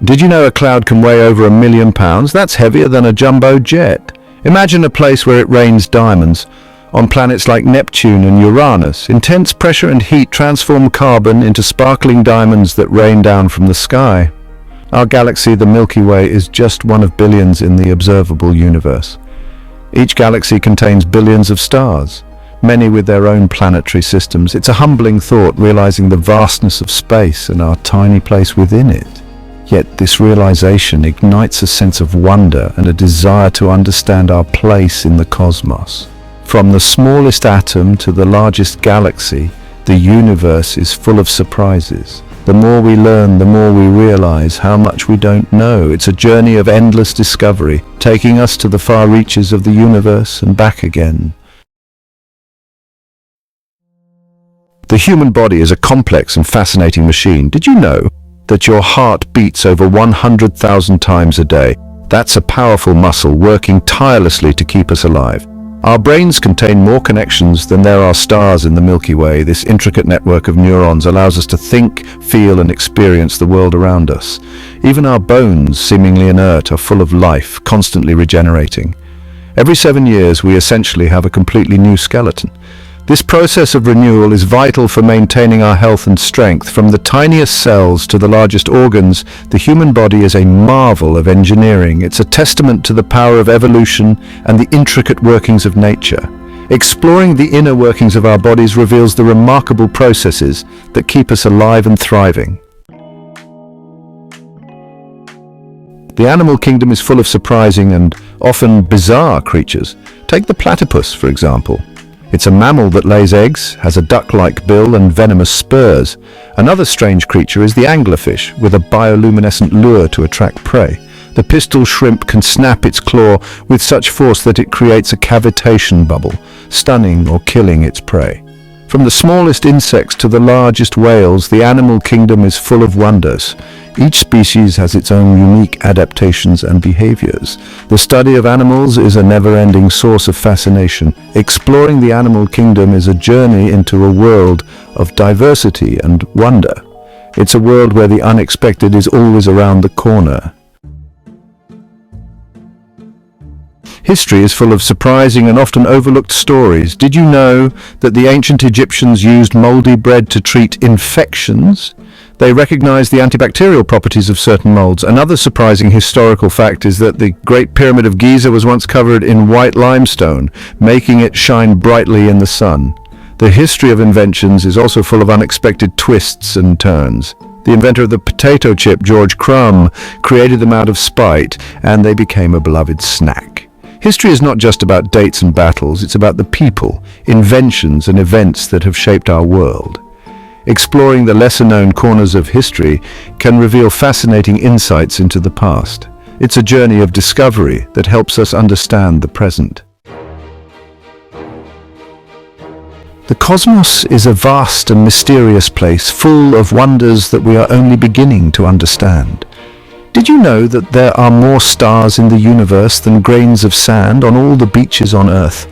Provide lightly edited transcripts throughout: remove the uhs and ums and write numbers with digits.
Did you know a cloud can weigh over 1 million pounds? That's heavier than a jumbo jet. Imagine a place where it rains diamonds. On planets like Neptune and Uranus, intense pressure and heat transform carbon into sparkling diamonds that rain down from the sky. Our galaxy, the Milky Way, is just one of billions in the observable universe. Each galaxy contains billions of stars, many with their own planetary systems. It's a humbling thought, realizing the vastness of space and our tiny place within it. Yet this realization ignites a sense of wonder and a desire to understand our place in the cosmos. From the smallest atom to the largest galaxy, the universe is full of surprises. The more we learn, the more we realize how much we don't know. It's a journey of endless discovery, taking us to the far reaches of the universe and back again. The human body is a complex and fascinating machine. Did you know that your heart beats over 100,000 times a day? That's a powerful muscle working tirelessly to keep us alive. Our brains contain more connections than there are stars in the Milky Way. This intricate network of neurons allows us to think, feel, and experience the world around us. Even our bones, seemingly inert, are full of life, constantly regenerating. Every 7 years, we essentially have a completely new skeleton. This process of renewal is vital for maintaining our health and strength. From the tiniest cells to the largest organs, the human body is a marvel of engineering. It's a testament to the power of evolution and the intricate workings of nature. Exploring the inner workings of our bodies reveals the remarkable processes that keep us alive and thriving. The animal kingdom is full of surprising and often bizarre creatures. Take the platypus, for example. It's a mammal that lays eggs, has a duck-like bill and venomous spurs. Another strange creature is the anglerfish, with a bioluminescent lure to attract prey. The pistol shrimp can snap its claw with such force that it creates a cavitation bubble, stunning or killing its prey. From the smallest insects to the largest whales, the animal kingdom is full of wonders. Each species has its own unique adaptations and behaviors. The study of animals is a never-ending source of fascination. Exploring the animal kingdom is a journey into a world of diversity and wonder. It's a world where the unexpected is always around the corner. History is full of surprising and often overlooked stories. Did you know that the ancient Egyptians used moldy bread to treat infections? They recognized the antibacterial properties of certain molds. Another surprising historical fact is that the Great Pyramid of Giza was once covered in white limestone, making it shine brightly in the sun. The history of inventions is also full of unexpected twists and turns. The inventor of the potato chip, George Crumb, created them out of spite, and they became a beloved snack. History is not just about dates and battles, it's about the people, inventions and events that have shaped our world. Exploring the lesser-known corners of history can reveal fascinating insights into the past. It's a journey of discovery that helps us understand the present. The cosmos is a vast and mysterious place, full of wonders that we are only beginning to understand. Did you know that there are more stars in the universe than grains of sand on all the beaches on Earth?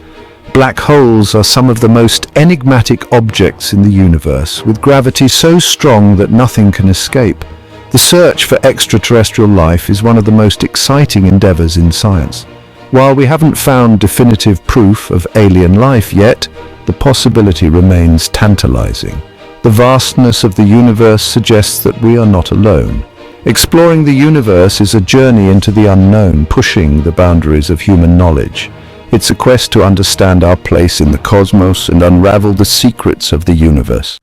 Black holes are some of the most enigmatic objects in the universe, with gravity so strong that nothing can escape. The search for extraterrestrial life is one of the most exciting endeavors in science. While we haven't found definitive proof of alien life yet, the possibility remains tantalizing. The vastness of the universe suggests that we are not alone. Exploring the universe is a journey into the unknown, pushing the boundaries of human knowledge. It's a quest to understand our place in the cosmos and unravel the secrets of the universe.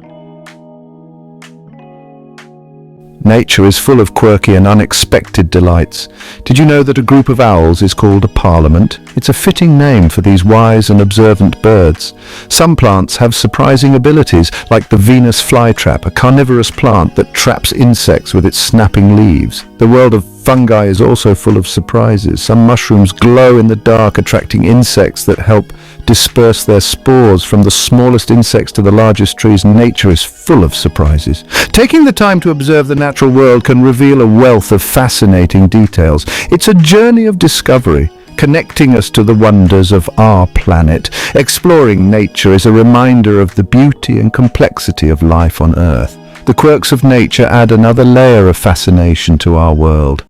Nature is full of quirky and unexpected delights. Did you know that a group of owls is called a parliament? It's a fitting name for these wise and observant birds. Some plants have surprising abilities, like the Venus flytrap, a carnivorous plant that traps insects with its snapping leaves. The world of fungi is also full of surprises. Some mushrooms glow in the dark, attracting insects that help disperse their spores. From the smallest insects to the largest trees, nature is full of surprises. Taking the time to observe the natural world can reveal a wealth of fascinating details. It's a journey of discovery, connecting us to the wonders of our planet. Exploring nature is a reminder of the beauty and complexity of life on Earth. The quirks of nature add another layer of fascination to our world.